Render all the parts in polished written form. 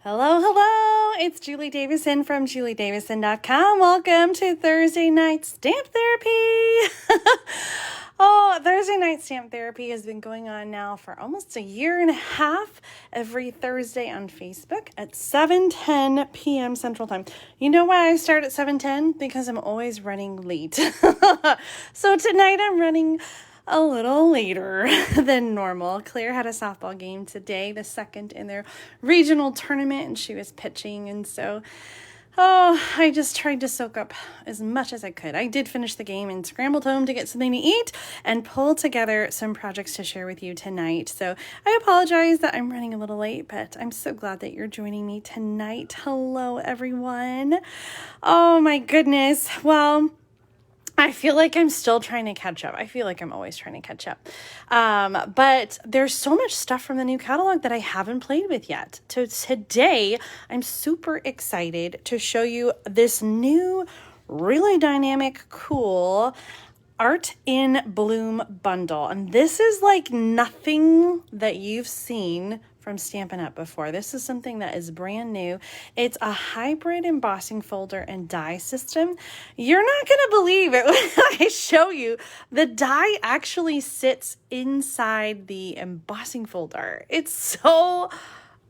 Hello, hello. It's Julie Davison from juliedavison.com. Welcome to Thursday Night Stamp Therapy. Thursday Night Stamp Therapy has been going on now for almost a year and a half, every Thursday on Facebook at 7:10 p.m. Central Time. You know why I start at 7:10? Because I'm always running late. So tonight I'm running a little later than normal. Claire had a softball game today, the second in their regional tournament, and she was pitching. And so, I just tried to soak up as much as I could. I did finish the game and scrambled home to get something to eat and pull together some projects to share with you tonight. So I apologize that I'm running a little late, but I'm so glad that you're joining me tonight. Hello, everyone. Oh my goodness. Well, I feel like I'm still trying to catch up. I feel like I'm always trying to catch up. But there's so much stuff from the new catalog that I haven't played with yet. So today, I'm super excited to show you this new, really dynamic, cool Art in Bloom bundle. And this is like nothing that you've seen from Stampin' Up! Before. This is something that is brand new. It's a hybrid embossing folder and die system. You're not going to believe it when I show you. The die actually sits inside the embossing folder. It's so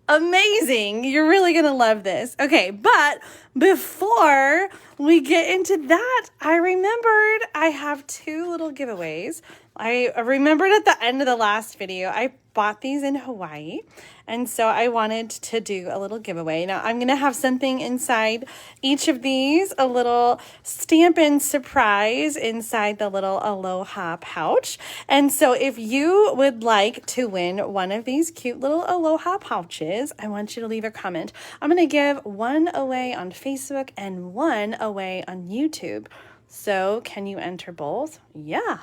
amazing. You're really going to love this. Okay, but before we get into that, I remembered I have two little giveaways. I remembered at the end of the last video, I bought these in Hawaii, and so I wanted to do a little giveaway. Now, I'm going to have something inside each of these, a little Stampin' surprise inside the little Aloha pouch. And so if you would like to win one of these cute little Aloha pouches, I want you to leave a comment. I'm going to give one away on Facebook and one away on YouTube. So can you enter both? Yeah.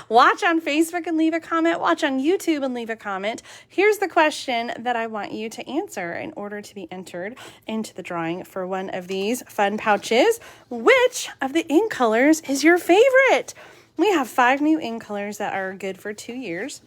Watch on Facebook and leave a comment. Watch on YouTube and leave a comment. Here's the question that I want you to answer in order to be entered into the drawing for one of these fun pouches. Which of the ink colors is your favorite? We have 5 new ink colors that are good for 2 years.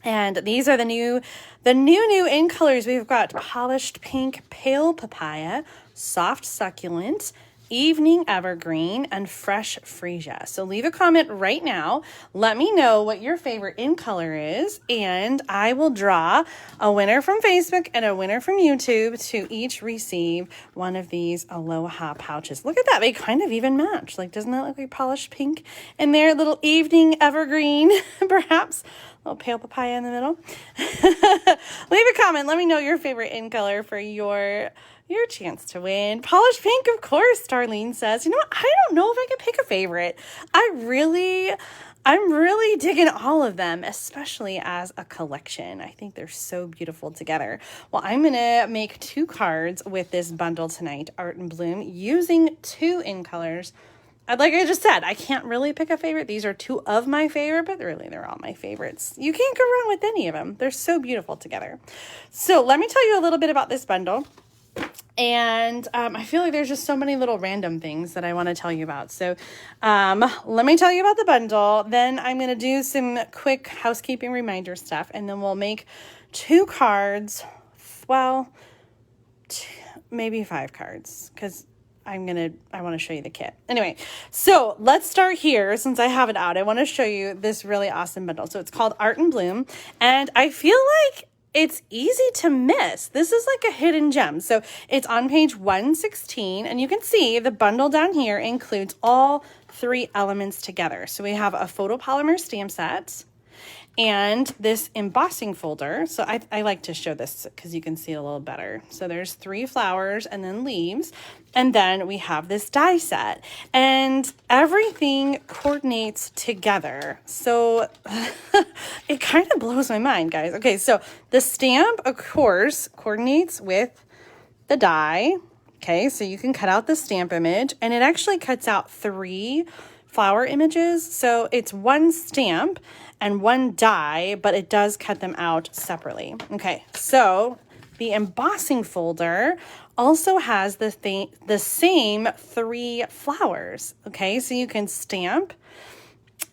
And these are the new ink colors. We've got Polished Pink, Pale Papaya, Soft Succulent, Evening Evergreen, and Fresh Freesia. So leave a comment right now. Let me know what your favorite ink color is, and I will draw a winner from Facebook and a winner from YouTube to each receive one of these Aloha pouches. Look at that. They kind of even match. Like, doesn't that look like Polished Pink in there? Little Evening Evergreen, perhaps. A little Pale Papaya in the middle. Leave a comment. Let me know your favorite ink color for your chance to win. Polished Pink, of course, Darlene says. You know what? I don't know if I can pick a favorite. I'm really digging all of them, especially as a collection. I think they're so beautiful together. Well, I'm going to make 2 cards with this bundle tonight, Art in Bloom, using 2 ink colors. Like I just said, I can't really pick a favorite. These are 2 of my favorite, but really they're all my favorites. You can't go wrong with any of them. They're so beautiful together. So let me tell you a little bit about this bundle. And I feel like there's just so many little random things that I want to tell you about. So let me tell you about the bundle. Then I'm going to do some quick housekeeping reminder stuff. And then we'll make 2 cards. Well, maybe 5 cards, because I want to show you the kit. Anyway, so let's start here. Since I have it out, I want to show you this really awesome bundle. So it's called Art in Bloom. And I feel like it's easy to miss. This is like a hidden gem. So it's on page 116, and you can see the bundle down here includes all 3 elements together. So we have a photopolymer stamp set and this embossing folder. So I like to show this because you can see it a little better. So there's 3 flowers and then leaves. And then we have this die set, and everything coordinates together. So it kind of blows my mind, guys. Okay, so the stamp, of course, coordinates with the die. Okay, so you can cut out the stamp image, and it actually cuts out 3 flower images. So it's 1 stamp and 1 die, but it does cut them out separately. Okay, so the embossing folder also has the same 3 flowers. Okay, so you can stamp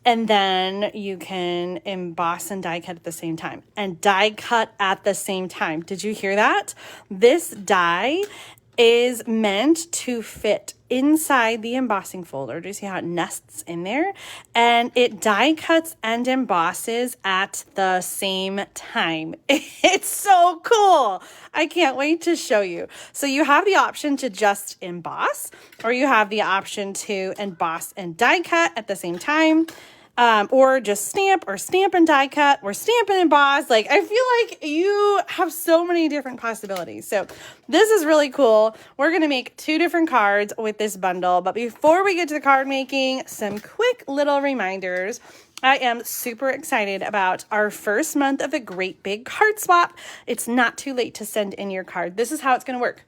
and then you can emboss and die cut at the same time. And die cut at the same time. Did you hear that? This die is meant to fit inside the embossing folder. Do you see how it nests in there? And it die cuts and embosses at the same time. It's so cool. I can't wait to show you. So you have the option to just emboss, or you have the option to emboss and die cut at the same time. Or just stamp, or stamp and die cut, or stamp and emboss. Like, I feel like you have so many different possibilities. So this is really cool. We're going to make 2 different cards with this bundle. But before we get to the card making, some quick little reminders. I am super excited about our first month of the Great Big Card Swap. It's not too late to send in your card. This is how it's going to work.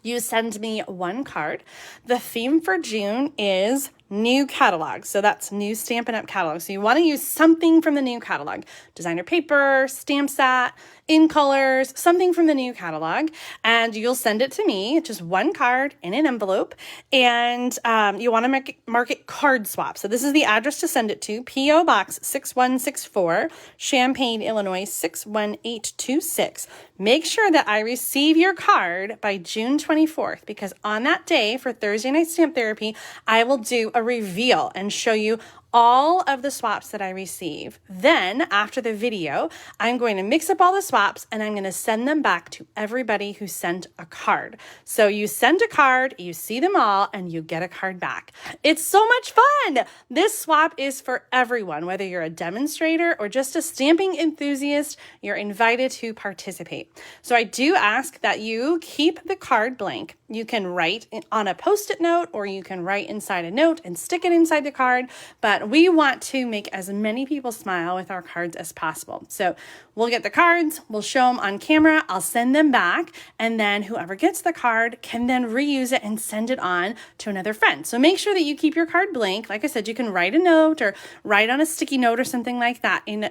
You send me 1 card. The theme for June is new catalog. So that's new Stampin' Up! Catalog. So you want to use something from the new catalog. Designer paper, stamp set, in colors, something from the new catalog. And you'll send it to me, just 1 card in an envelope. And you want to mark it card swap. So this is the address to send it to. P.O. Box 6164, Champaign, Illinois 61826. Make sure that I receive your card by June 24th, because on that day for Thursday Night Stamp Therapy, I will do a reveal and show you all of the swaps that I receive. Then after the video, I'm going to mix up all the swaps and I'm going to send them back to everybody who sent a card. So you send a card, you see them all, and you get a card back. It's so much fun. This swap is for everyone, whether you're a demonstrator or just a stamping enthusiast, you're invited to participate. So I do ask that you keep the card blank. You can write on a Post-it note, or you can write inside a note and stick it inside the card, but we want to make as many people smile with our cards as possible. So we'll get the cards, we'll show them on camera, I'll send them back, and then whoever gets the card can then reuse it and send it on to another friend. So make sure that you keep your card blank. Like I said, you can write a note or write on a sticky note or something like that in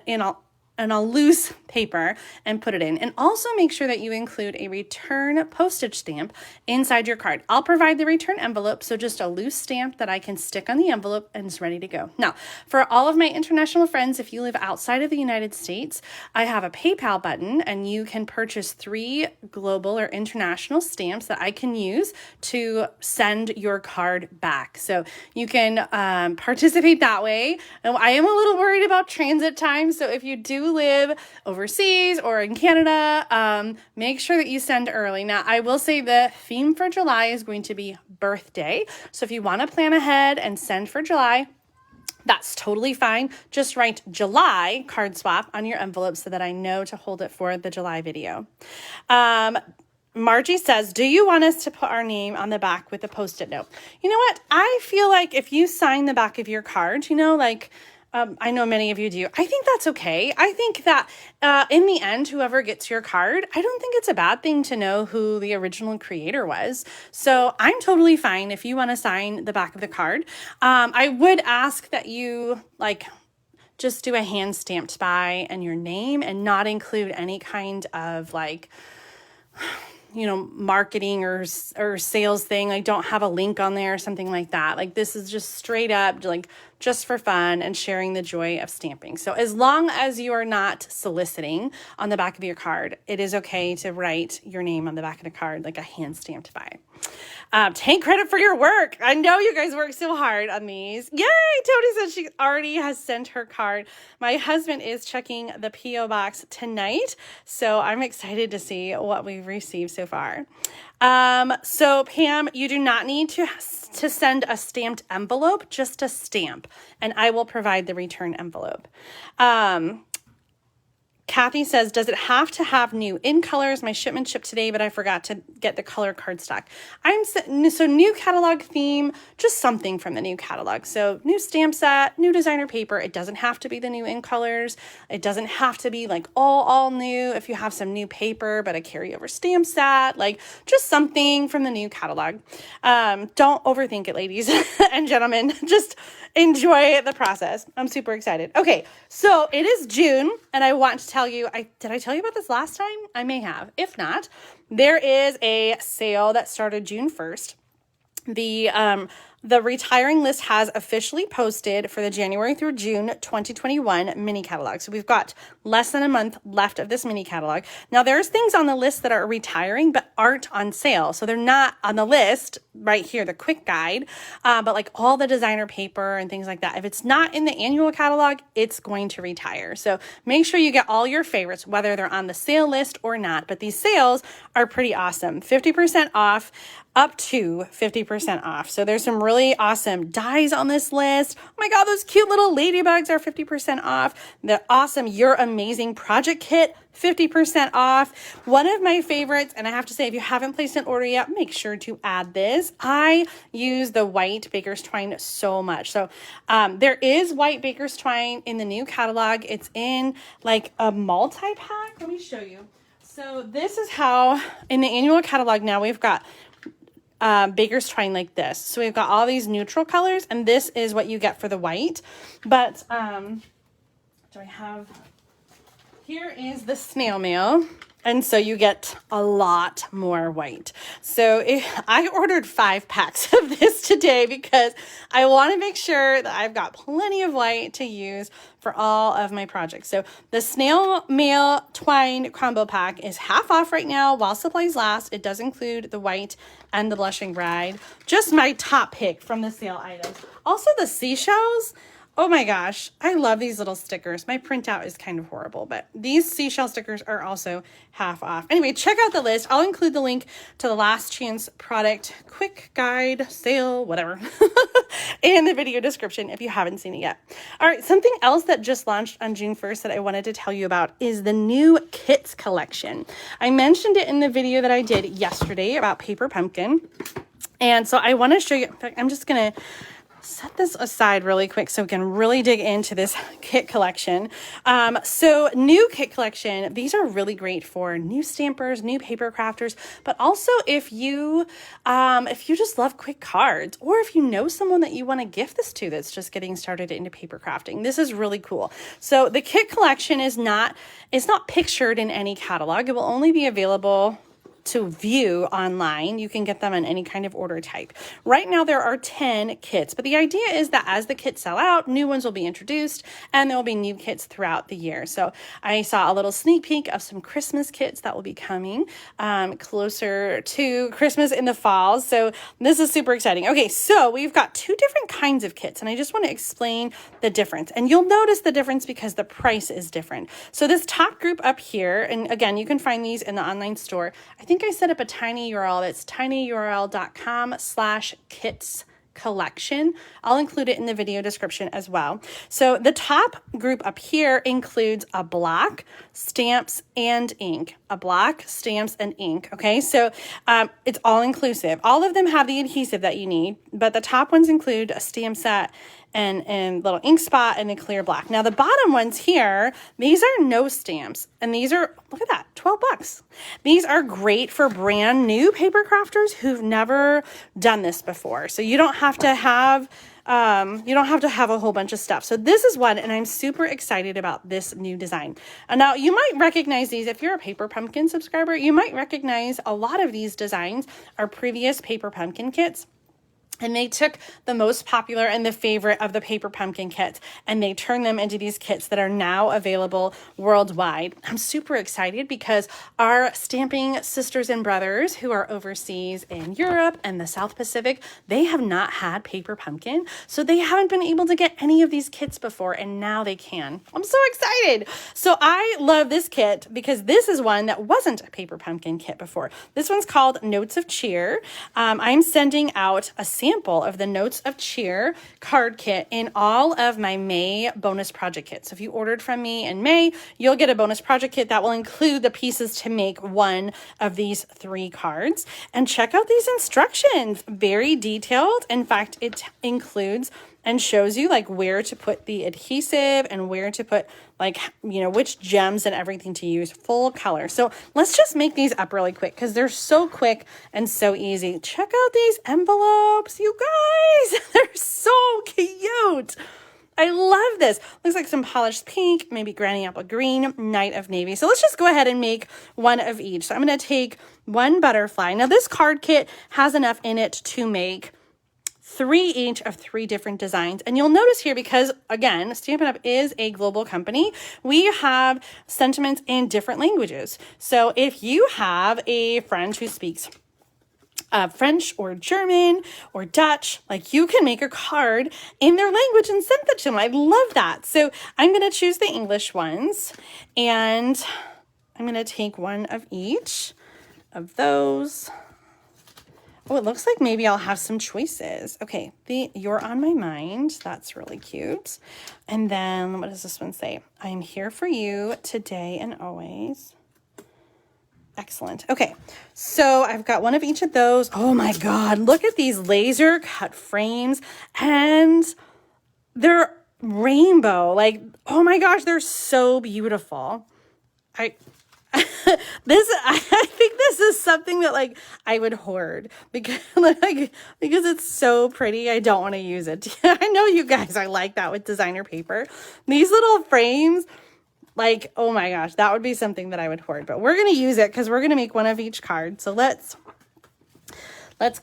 a loose paper and put it in. And also make sure that you include a return postage stamp inside your card. I'll provide the return envelope, so just a loose stamp that I can stick on the envelope and it's ready to go. Now, for all of my international friends, if you live outside of the United States, I have a PayPal button and you can purchase 3 global or international stamps that I can use to send your card back. So you can participate that way. And I am a little worried about transit time, so if you do live overseas or in Canada, make sure that you send early. Now, I will say the theme for July is going to be birthday. So if you want to plan ahead and send for July, that's totally fine. Just write July card swap on your envelope so that I know to hold it for the July video. Margie says, do you want us to put our name on the back with a Post-it note? You know what? I feel like if you sign the back of your card, I know many of you do. I think that's okay. I think that in the end, whoever gets your card, I don't think it's a bad thing to know who the original creator was. So I'm totally fine if you want to sign the back of the card. I would ask that you just do a hand stamped by and your name, and not include any kind of marketing or sales thing. Don't have a link on there or something like that. This is just straight up just for fun and sharing the joy of stamping. So as long as you are not soliciting on the back of your card, it is okay to write your name on the back of the card, like a hand stamped by. Take credit for your work. I know you guys work so hard on these. Yay! Tony said she already has sent her card. My husband is checking the P.O. box tonight, so I'm excited to see what we've received so far. So Pam, you do not need to send a stamped envelope, just a stamp, and I will provide the return envelope. Kathy says, does it have to have new in colors? My shipment shipped today, but I forgot to get the color cardstock. So new catalog theme, just something from the new catalog. So new stamp set, new designer paper. It doesn't have to be the new in colors. It doesn't have to be all new. If you have some new paper, but a carryover stamp set, just something from the new catalog. Don't overthink it, ladies and gentlemen. Just enjoy the process. I'm super excited. Okay, so it is June, and I want to tell you, did I tell you about this last time? I may have. If not, there is a sale that started June 1st. the retiring list has officially posted for the January through June 2021 mini catalog. So we've got less than a month left of this mini catalog. Now there's things on the list that are retiring but aren't on sale. So they're not on the list right here, the quick guide, but like all the designer paper and things like that. If it's not in the annual catalog, it's going to retire. So make sure you get all your favorites, whether they're on the sale list or not. But these sales are pretty awesome. 50% off, up to 50% off. So there's some really awesome dies on this list. Oh my God, those cute little ladybugs are 50% off. The awesome You're Amazing project kit, 50% off. One of my favorites, and I have to say, if you haven't placed an order yet, make sure to add this. I use the white baker's twine so much. So there is white baker's twine in the new catalog. It's in like a multi-pack. Let me show you. So this is how, in the annual catalog now, we've got baker's twine like this. So we've got all these neutral colors, and this is what you get for the white. But do I have, here is the snail mail. And so you get a lot more white. So I ordered 5 packs of this today because I want to make sure that I've got plenty of white to use for all of my projects. So the snail mail twine combo pack is half off right now while supplies last. It does include the white and the blushing bride. Just my top pick from the sale items. Also the seashells. Oh my gosh, I love these little stickers. My printout is kind of horrible, but these seashell stickers are also half off. Anyway, check out the list. I'll include the link to the last chance product quick guide, sale, whatever, in the video description if you haven't seen it yet. All right, something else that just launched on June 1st that I wanted to tell you about is the new kits collection. I mentioned it in the video that I did yesterday about Paper Pumpkin. And so I want to show you, in fact, I'm just going to set this aside really quick so we can really dig into this kit collection. So new kit collection, these are really great for new stampers, new paper crafters, but also if you just love quick cards, or if you know someone that you want to gift this to that's just getting started into paper crafting. This is really cool. So the kit collection is not pictured in any catalog. It will only be available to view online. You can get them on any kind of order type. Right now there are 10 kits, but the idea is that as the kits sell out, new ones will be introduced and there will be new kits throughout the year. So I saw a little sneak peek of some Christmas kits that will be coming closer to Christmas in the fall. So this is super exciting. Okay, so we've got 2 different kinds of kits and I just want to explain the difference. And you'll notice the difference because the price is different. So this top group up here, and again, you can find these in the online store. I think I set up a tiny URL. That's tinyurl.com/kits collection. I'll include it in the video description as well. So the top group up here includes a block, stamps, and ink. A block, stamps, and ink. Okay, so it's all inclusive. All of them have the adhesive that you need, but the top ones include a stamp set and little ink spot and a clear black. Now the bottom ones here, these are no stamps, and these are, look at that, 12 bucks. These are great for brand new paper crafters who've never done this before. So you don't have to have a whole bunch of stuff. So this is one, and I'm super excited about this new design. And now you might recognize these. If you're a Paper Pumpkin subscriber, you might recognize a lot of these designs are previous Paper Pumpkin kits. And they took the most popular and the favorite of the Paper Pumpkin kits, and they turned them into these kits that are now available worldwide. I'm super excited because our stamping sisters and brothers who are overseas in Europe and the South Pacific, they have not had Paper Pumpkin, so they haven't been able to get any of these kits before, and now they can. I'm so excited. So I love this kit because this is one that wasn't a Paper Pumpkin kit before. This one's called Notes of Cheer. I'm sending out a sample of the Notes of Cheer card kit in all of my May bonus project kits. So if you ordered from me in May, you'll get a bonus project kit that will include the pieces to make one of these 3 cards. And check out these instructions, very detailed. In fact, it includes and shows you like where to put the adhesive and where to put like, you know, which gems and everything to use, full color. So let's just make these up really quick because they're so quick and so easy. Check out these envelopes, you guys. They're so cute. I love this. Looks like some polished pink, maybe granny apple green, night of navy. So let's just go ahead and make one of each. So I'm going to take one butterfly. Now this card kit has enough in it to make 3 each of 3 different designs. And you'll notice here, because again, Stampin' Up! Is a global company, we have sentiments in different languages. So if you have a friend who speaks French or German or Dutch, like, you can make a card in their language and send that to them. I love that. So I'm going to choose the English ones, and I'm going to take one of each of those. Oh, it looks like maybe I'll have some choices. Okay, You're on My Mind. That's really cute. And then what does this one say? I'm here for you today and always. Excellent. Okay, so I've got one of each of those. Oh my God, look at these laser cut frames, and they're rainbow. Like, oh my gosh, they're so beautiful. I think this is something that, like, I would hoard because it's so pretty. I don't want to use it. I know you guys are like that with designer paper. These little frames, like, oh my gosh, that would be something that I would hoard, but we're going to use it because we're going to make one of each card. So let's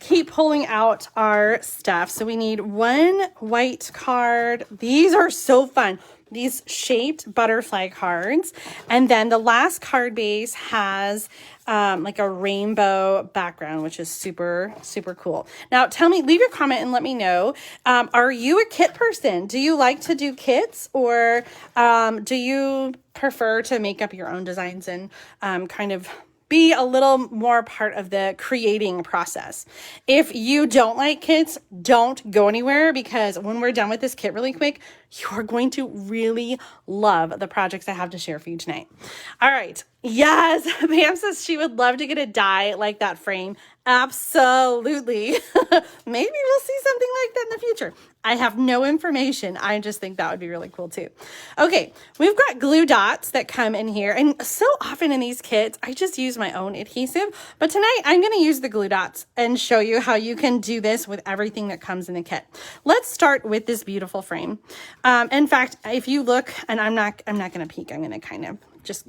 keep pulling out our stuff. So we need one white card. These are so fun. These shaped butterfly cards. And then the last card base has like a rainbow background, which is super, super cool. Now leave your comment and let me know. Are you a kit person? Do you like to do kits, or do you prefer to make up your own designs and kind of be a little more part of the creating process? If you don't like kits, don't go anywhere, because when we're done with this kit really quick, you're going to really love the projects I have to share for you tonight. All right. Yes. Pam says she would love to get a die like that frame. Absolutely. Maybe we'll see something like that in the future. I have no information. I just think that would be really cool too. Okay, we've got glue dots that come in here. And so often in these kits, I just use my own adhesive. But tonight I'm going to use the glue dots and show you how you can do this with everything that comes in the kit. Let's start with this beautiful frame. In fact, if you look, and I'm not going to peek, I'm going to kind of just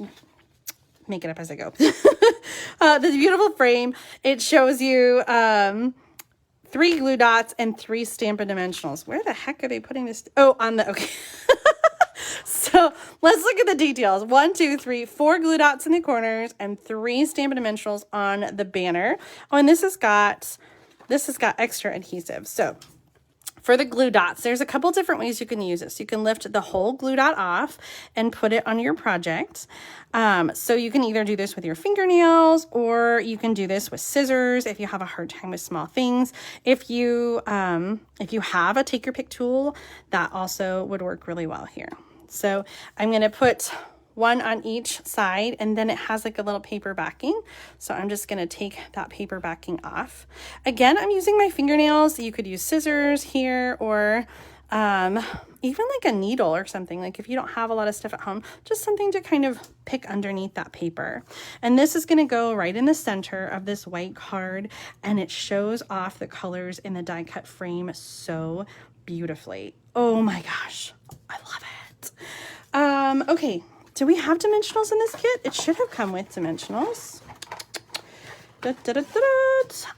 make it up as I go. This beautiful frame, it shows you 3 glue dots and 3 Stampin' dimensionals. Where the heck are they putting this? Oh, okay. So let's look at the details. 1, 2, 3, 4 glue dots in the corners and 3 Stampin' dimensionals on the banner. Oh, and this has got extra adhesive. So for the glue dots, there's a couple different ways you can use this. You can lift the whole glue dot off and put it on your project. So you can either do this with your fingernails, or you can do this with scissors if you have a hard time with small things. If you have a take your pick tool, that also would work really well here. So I'm going to put one on each side, and then it has like a little paper backing. So I'm just going to take that paper backing off. Again, I'm using my fingernails. You could use scissors here, or even like a needle or something. Like if you don't have a lot of stuff at home, just something to kind of pick underneath that paper. And this is going to go right in the center of this white card, and it shows off the colors in the die cut frame so beautifully. Oh my gosh, I love it. Okay. Do we have dimensionals in this kit? It should have come with dimensionals.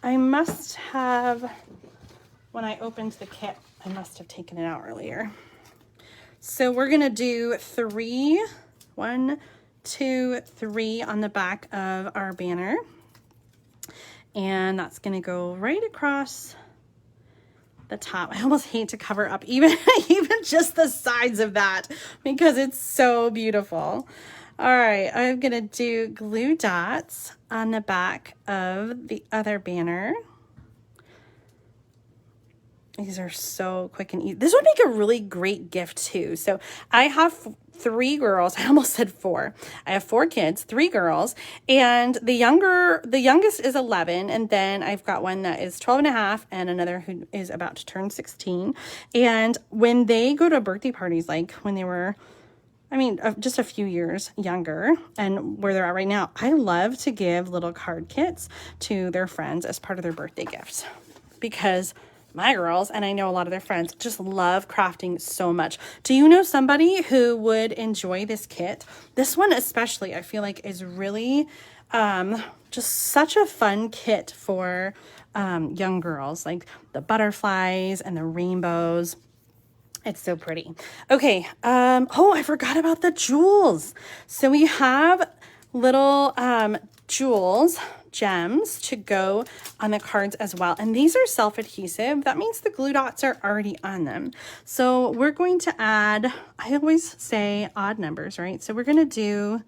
I must have, when I opened the kit, I must have taken it out earlier. So we're going to do 3, 1, 2, 3 on the back of our banner. And that's going to go right across the top. I almost hate to cover up even just the sides of that, because it's so beautiful. All right, I'm gonna do glue dots on the back of the other banner. These are so quick and easy. This would make a really great gift too. So I have 3 girls. I almost said 4. I have 4 kids, 3 girls, and the youngest is 11, and then I've got one that is 12 and a half, and another who is about to turn 16. And when they go to birthday parties, like when they were, just a few years younger and where they're at right now, I love to give little card kits to their friends as part of their birthday gifts, because my girls, and I know a lot of their friends, just love crafting so much. Do you know somebody who would enjoy this kit? This one especially, I feel like, is really just such a fun kit for young girls, like the butterflies and the rainbows. It's so pretty. Okay. Oh, I forgot about the jewels. So we have little jewels, gems to go on the cards as well. And these are self-adhesive. That means the glue dots are already on them. So we're going to add, I always say odd numbers, right? So we're going to do,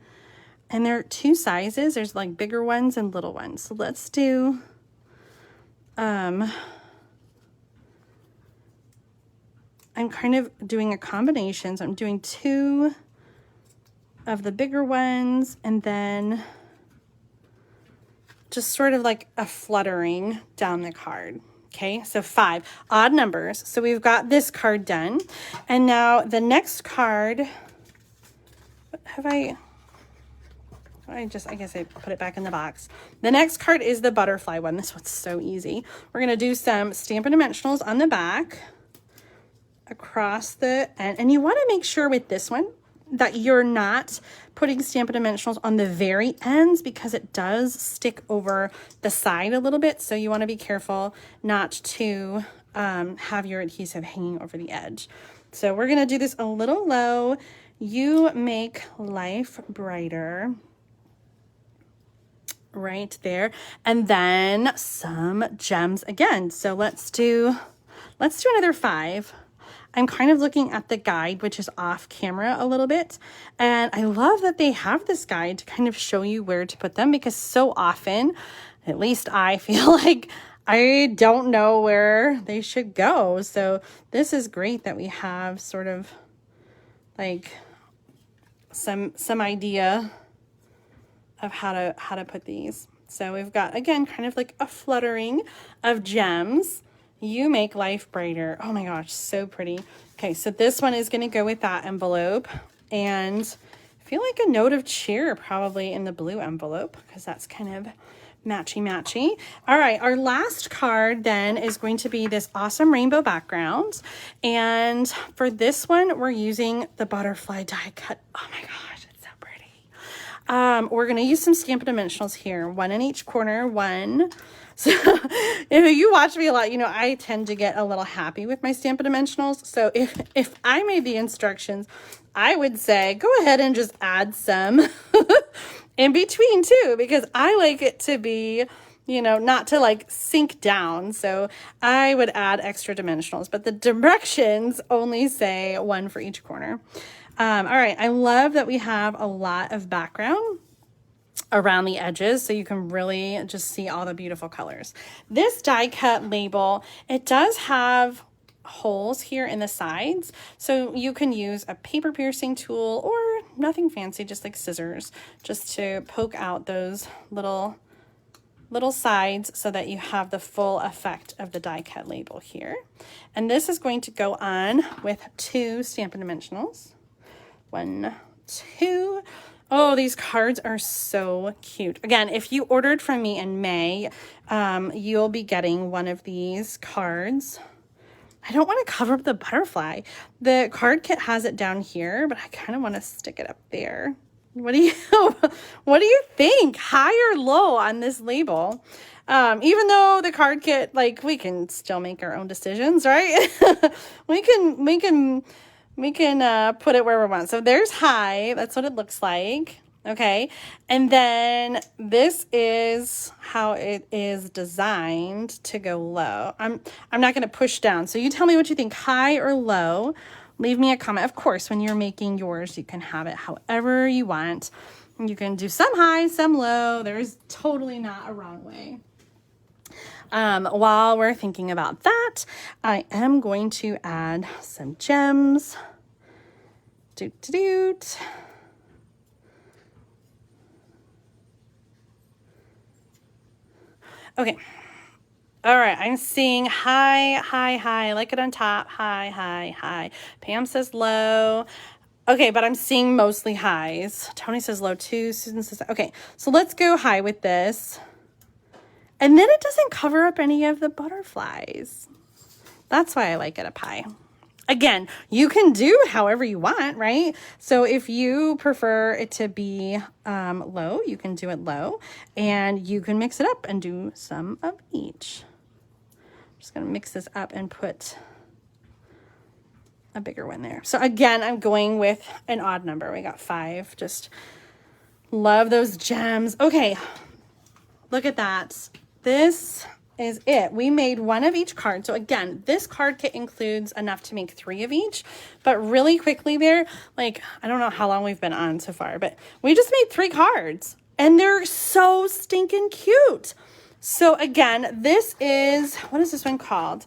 and there are two sizes. There's like bigger ones and little ones. So let's do, I'm kind of doing a combination. So I'm doing 2 of the bigger ones and then just sort of like a fluttering down the card. Okay, so 5 odd numbers. So we've got this card done. And now the next card, I guess I put it back in the box. The next card is the butterfly one. This one's so easy. We're going to do some Stampin' Dimensionals on the back, across the end, and you want to make sure with this one that you're not putting Stampin' Dimensionals on the very ends because it does stick over the side a little bit. So you want to be careful not to have your adhesive hanging over the edge. So we're going to do this a little low. You make life brighter right there, and then some gems again. So let's do another 5. I'm kind of looking at the guide, which is off camera a little bit. And I love that they have this guide to kind of show you where to put them, because so often, at least I feel like I don't know where they should go. So this is great that we have sort of like some idea of how to put these. So we've got, again, kind of like a fluttering of gems. You make life brighter. Oh my gosh, so pretty. Okay, so this one is going to go with that envelope. And I feel like a note of cheer probably in the blue envelope, because that's kind of matchy-matchy. All right, our last card then is going to be this awesome rainbow background. And for this one, we're using the butterfly die cut. Oh my gosh, it's so pretty. We're going to use some Stampin' Dimensionals here, 1 in each corner, 1. So if you watch me a lot, you know, I tend to get a little happy with my Stampin' Dimensionals. So if I made the instructions, I would say, go ahead and just add some in between too, because I like it to be, you know, not to like sink down. So I would add extra dimensionals, but the directions only say 1 for each corner. All right. I love that we have a lot of background around the edges, so you can really just see all the beautiful colors. This die cut label, it does have holes here in the sides, so you can use a paper piercing tool or nothing fancy, just like scissors, just to poke out those little sides so that you have the full effect of the die cut label here. And this is going to go on with 2 Stampin' Dimensionals. 1, 2. Oh, these cards are so cute. Again, if you ordered from me in May, you'll be getting one of these cards. I don't want to cover up the butterfly. The card kit has it down here, but I kind of want to stick it up there. What do you think? High or low on this label? Even though the card kit, like, we can still make our own decisions, right? we can put it where we want. So there's high. That's what it looks like. Okay. And then this is how it is designed to go low. I'm not going to push down. So you tell me what you think, high or low. Leave me a comment. Of course, when you're making yours, you can have it however you want. You can do some high, some low. There's totally not a wrong way. While we're thinking about that, I am going to add some gems. Doot. Okay. All right. I'm seeing high. Like it on top. High. Pam says low. Okay, but I'm seeing mostly highs. Tony says low too. Susan says, okay, so let's go high with this. And then it doesn't cover up any of the butterflies. That's why I like it up high. Again, you can do however you want, right? So if you prefer it to be low, you can do it low, and you can mix it up and do some of each. just going to mix this up and put a bigger one there. So again, I'm going with an odd number. We got 5. Just love those gems. Okay, look at that. This is it. We made 1 of each card. So again, this card kit includes enough to make 3 of each, but really quickly there, like, I don't know how long we've been on so far, but we just made 3 cards and they're so stinking cute. So again, this is, what is this one called?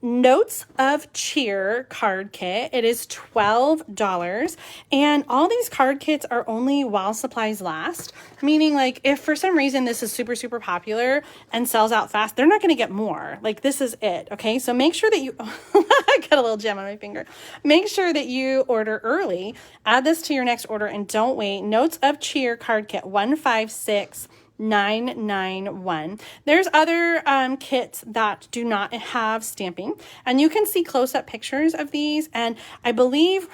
Notes of Cheer card kit. It is $12, and all these card kits are only while supplies last, meaning like if for some reason this is super popular and sells out fast, they're not going to get more. Like, this is it. Okay, so make sure that you I got a little gem on my finger. Make sure that you order early, add this to your next order, and don't wait. Notes of Cheer card kit 156991. There's other kits that do not have stamping, and you can see close-up pictures of these, and I believe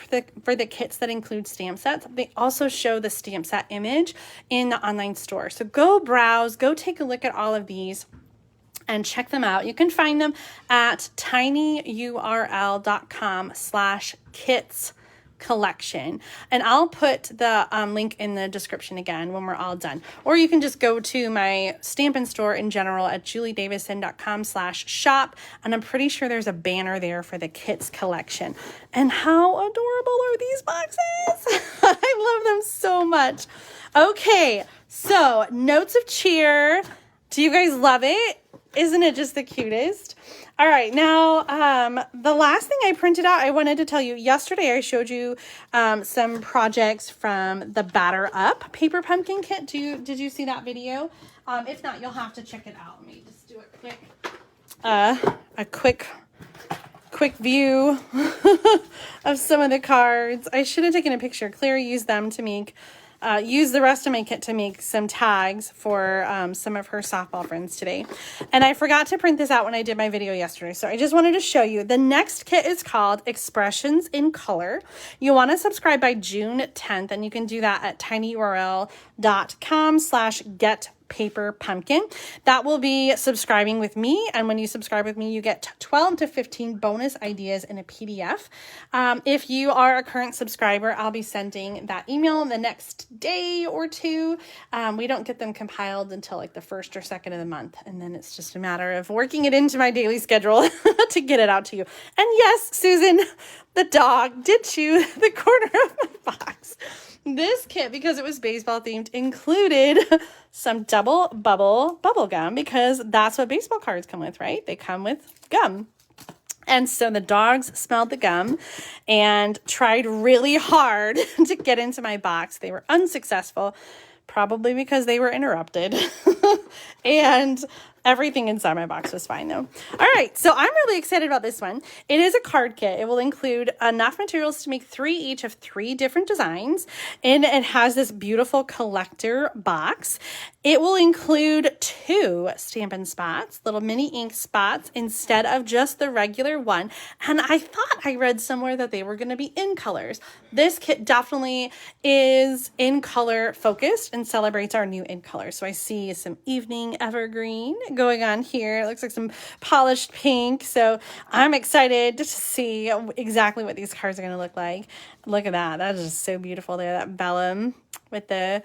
for the kits that include stamp sets, they also show the stamp set image in the online store. So go browse, go take a look at all of these and check them out. You can find them at tinyurl.com/kits collection, and I'll put the link in the description again when we're all done, or you can just go to my Stampin' store in general at juliedavison.com/shop, and I'm pretty sure there's a banner there for the kits collection. And how adorable are these boxes? I love them so much. Okay, so Notes of Cheer. Do you guys love it? Isn't it just the cutest? All right, now the last thing I printed out, I wanted to tell you, yesterday I showed you some projects from the Batter Up paper pumpkin kit. Did you see that video? If not, you'll have to check it out. Let me just do a quick view of some of the cards. I should have taken a picture. Claire used them to make use the rest of my kit to make some tags for some of her softball friends today. And I forgot to print this out when I did my video yesterday, so I just wanted to show you. The next kit is called Expressions in Color. You want to subscribe by June 10th, and you can do that at tinyurl.com/get paper pumpkin. That will be subscribing with me, and when you subscribe with me, you get 12 to 15 bonus ideas in a PDF. If you are a current subscriber, I'll be sending that email in the next day or two. We don't get them compiled until like the 1st or 2nd of the month, and then it's just a matter of working it into my daily schedule to get it out to you. And yes, Susan, the dog, did chew the corner of my box. This kit, because it was baseball themed, included some double bubble gum, because that's what baseball cards come with, right? They come with gum. And so the dogs smelled the gum and tried really hard to get into my box. They were unsuccessful, probably because they were interrupted. And everything inside my box was fine though. All right, so I'm really excited about this one. It is a card kit. It will include enough materials to make 3 each of 3 different designs. And it has this beautiful collector box. It will include 2 Stampin' spots, little mini ink spots, instead of just the regular one. And I thought I read somewhere that they were going to be in colors. This kit definitely is in color focused and celebrates our new in color. So I see some evening evergreen going on here. It looks like some polished pink. So I'm excited to see exactly what these cards are going to look like. Look at that. That is just so beautiful there. That vellum with the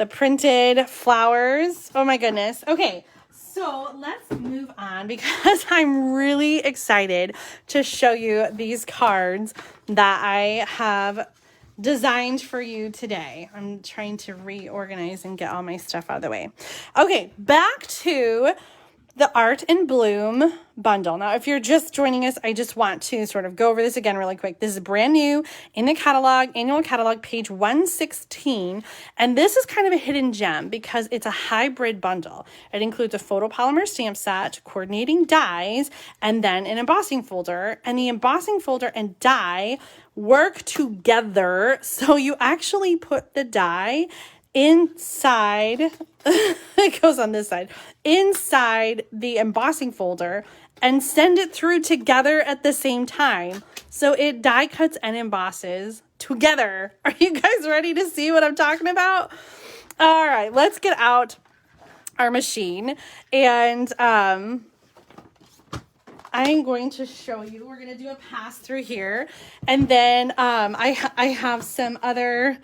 printed flowers. Oh my goodness. Okay. So let's move on, because I'm really excited to show you these cards that I have designed for you today. I'm trying to reorganize and get all my stuff out of the way. Okay, back to the Art in Bloom bundle. Now, if you're just joining us, I just want to sort of go over this again really quick. This is brand new in the catalog, annual catalog, page 116. And this is kind of a hidden gem because it's a hybrid bundle. It includes a photopolymer stamp set, coordinating dies, and then an embossing folder. And the embossing folder and die work together. So you actually put the die inside, it goes on this side, inside the embossing folder and send it through together at the same time. So it die cuts and embosses together. Are you guys ready to see what I'm talking about? All right, let's get out our machine and I'm going to show you. We're going to do a pass through here. And then I have some other,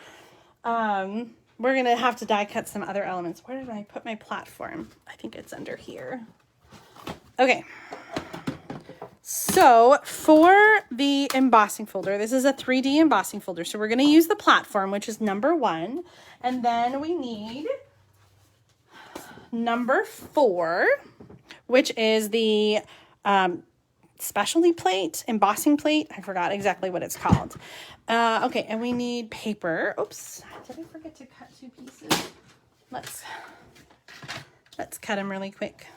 we're going to have to die cut some other elements. Where did I put my platform? I think it's under here. Okay. So for the embossing folder, this is a 3D embossing folder. So we're going to use the platform, which is number 1. And then we need number 4, which is the specialty plate, embossing plate. I forgot exactly what it's called. Okay, and we need paper. Oops, did I forget to cut 2 pieces? Let's cut them really quick.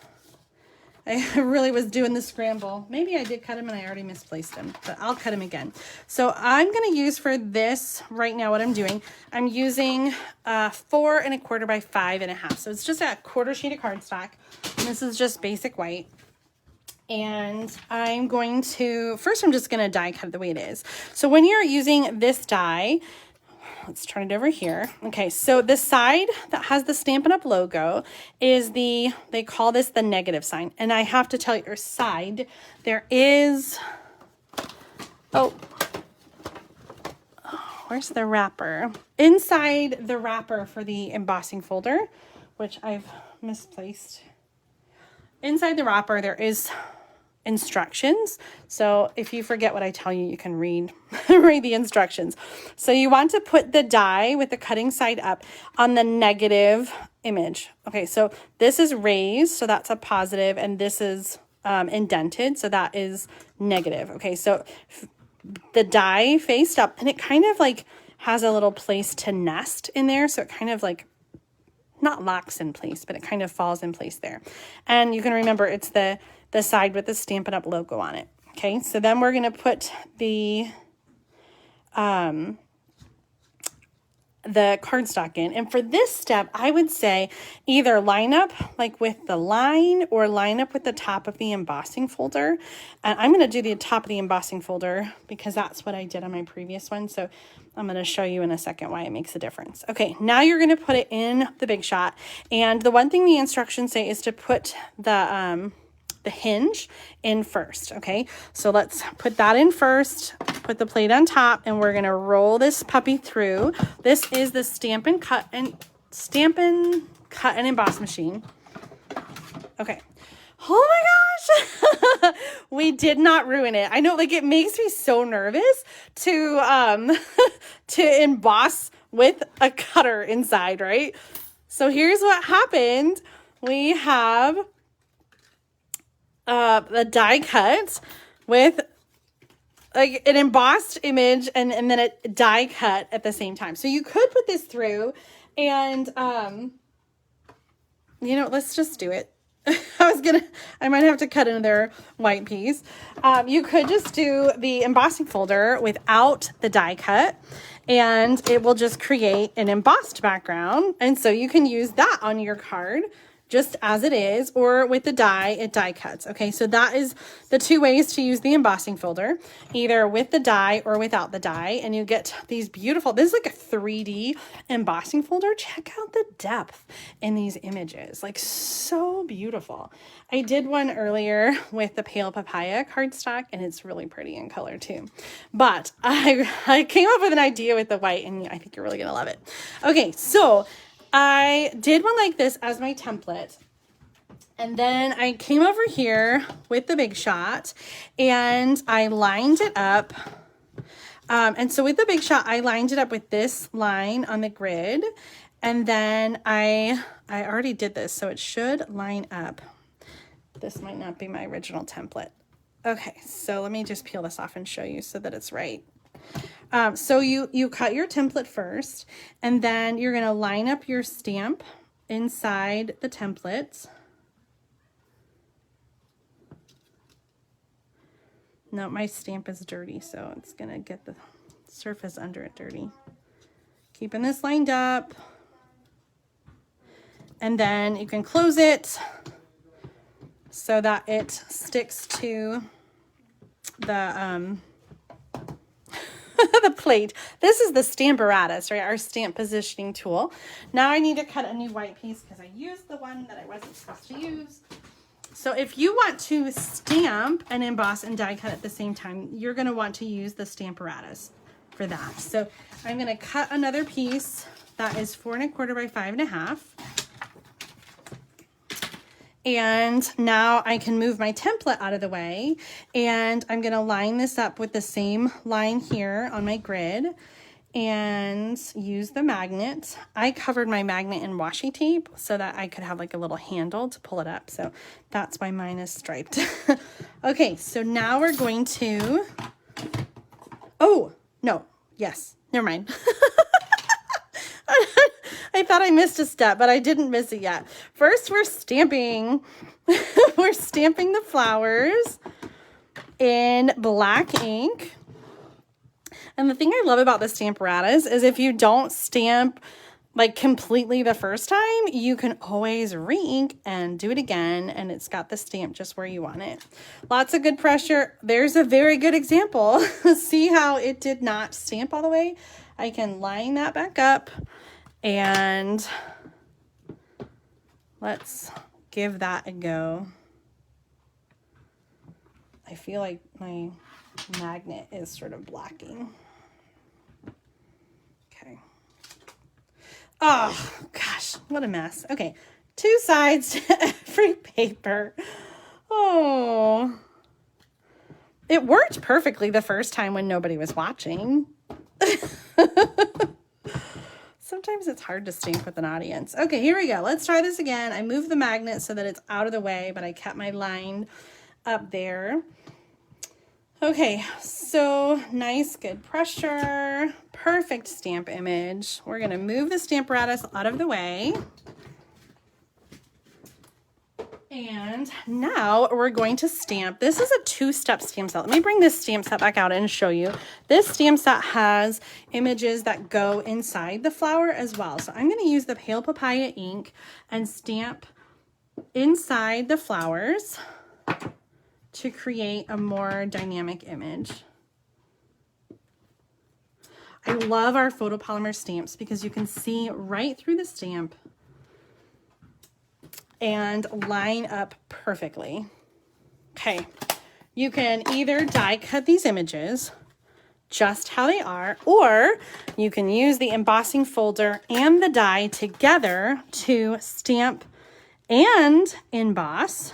I really was doing the scramble. Maybe I did cut them and I already misplaced them, but I'll cut them again. So I'm going to use for this right now what I'm doing. I'm using 4 1/4 by 5 1/2. So it's just a 1/4 sheet of cardstock. And this is just basic white. And I'm going to, first I'm just going to die cut it the way it is. So when you're using this die, let's turn it over here. Okay, so the side that has the Stampin' Up! Logo is they call this the negative sign. And I have to tell you, your side, there is, where's the wrapper? Inside the wrapper for the embossing folder, which I've misplaced. Inside the wrapper, there is instructions. So if you forget what I tell you, you can read the instructions. So you want to put the die with the cutting side up on the negative image. Okay, so this is raised, so that's a positive, and this is indented, so that is negative. Okay, so the die faced up, and it kind of like has a little place to nest in there, so it kind of like not locks in place, but it kind of falls in place there. And you can remember it's the side with the Stampin' Up! Logo on it. Okay, so then we're going to put the cardstock in. And for this step, I would say either line up like with the line or line up with the top of the embossing folder. And I'm going to do the top of the embossing folder because that's what I did on my previous one. So I'm going to show you in a second why it makes a difference. Okay, now you're going to put it in the Big Shot. And the one thing the instructions say is to put the hinge in first. Okay, so let's put that in first, put the plate on top, and we're going to roll this puppy through. This is the Stampin' Cut and Emboss machine. Okay. Oh my gosh. We did not ruin it. I know, like, it makes me so nervous to to emboss with a cutter inside, right? So here's what happened. We have the die cut with like an embossed image and then a die cut at the same time. So you could put this through and, you know, let's just do it. I might have to cut another white piece. You could just do the embossing folder without the die cut and it will just create an embossed background. And so you can use that on your card just as it is, or with the die, it die cuts. Okay, so that is the 2 ways to use the embossing folder, either with the die or without the die, and you get these beautiful, this is like a 3D embossing folder. Check out the depth in these images, like so beautiful. I did one earlier with the Pale Papaya cardstock, and it's really pretty in color too. But I came up with an idea with the white, and I think you're really gonna love it. Okay, so I did one like this as my template, and then I came over here with the Big Shot and I lined it up. And so with the Big Shot, I lined it up with this line on the grid, and then I already did this, so it should line up. This might not be my original template. Okay, so let me just peel this off and show you so that it's right. So you cut your template first, and then you're going to line up your stamp inside the template. No, my stamp is dirty, so it's going to get the surface under it dirty. Keeping this lined up. And then you can close it so that it sticks to the the plate. This is the Stamparatus, right? Our stamp positioning tool. Now I need to cut a new white piece because I used the one that I wasn't supposed to use. So if you want to stamp and emboss and die cut at the same time, you're going to want to use the Stamparatus for that. So I'm going to cut another piece that is 4 1/4 by 5 1/2. And now I can move my template out of the way, and I'm going to line this up with the same line here on my grid and use the magnet. I covered my magnet in washi tape so that I could have like a little handle to pull it up. So that's why mine is striped. Okay, so now we're going to, oh, no, yes, never mind. I thought I missed a step, but I didn't miss it yet. First, we're stamping. We're stamping the flowers in black ink. And the thing I love about the Stamparatus is if you don't stamp like completely the first time, you can always re-ink and do it again, and it's got the stamp just where you want it. Lots of good pressure. There's a very good example. See how it did not stamp all the way? I can line that back up, and let's give that a go. I feel like my magnet is sort of blocking. Okay. Oh, gosh, what a mess. Okay, 2 sides to every paper. Oh. It worked perfectly the first time when nobody was watching. Sometimes it's hard to stamp with an audience. Okay, here we go. Let's try this again. I moved the magnet so that it's out of the way, but I kept my line up there. Okay, so nice, good pressure, perfect stamp image. We're gonna move the Stamparatus out of the way. And now we're going to stamp. This is a 2-step stamp set. Let me bring this stamp set back out and show you. This stamp set has images that go inside the flower as well. So I'm going to use the Pale Papaya ink and stamp inside the flowers to create a more dynamic image. I love our photopolymer stamps because you can see right through the stamp and line up perfectly. Okay, you can either die cut these images just how they are, or you can use the embossing folder and the die together to stamp and emboss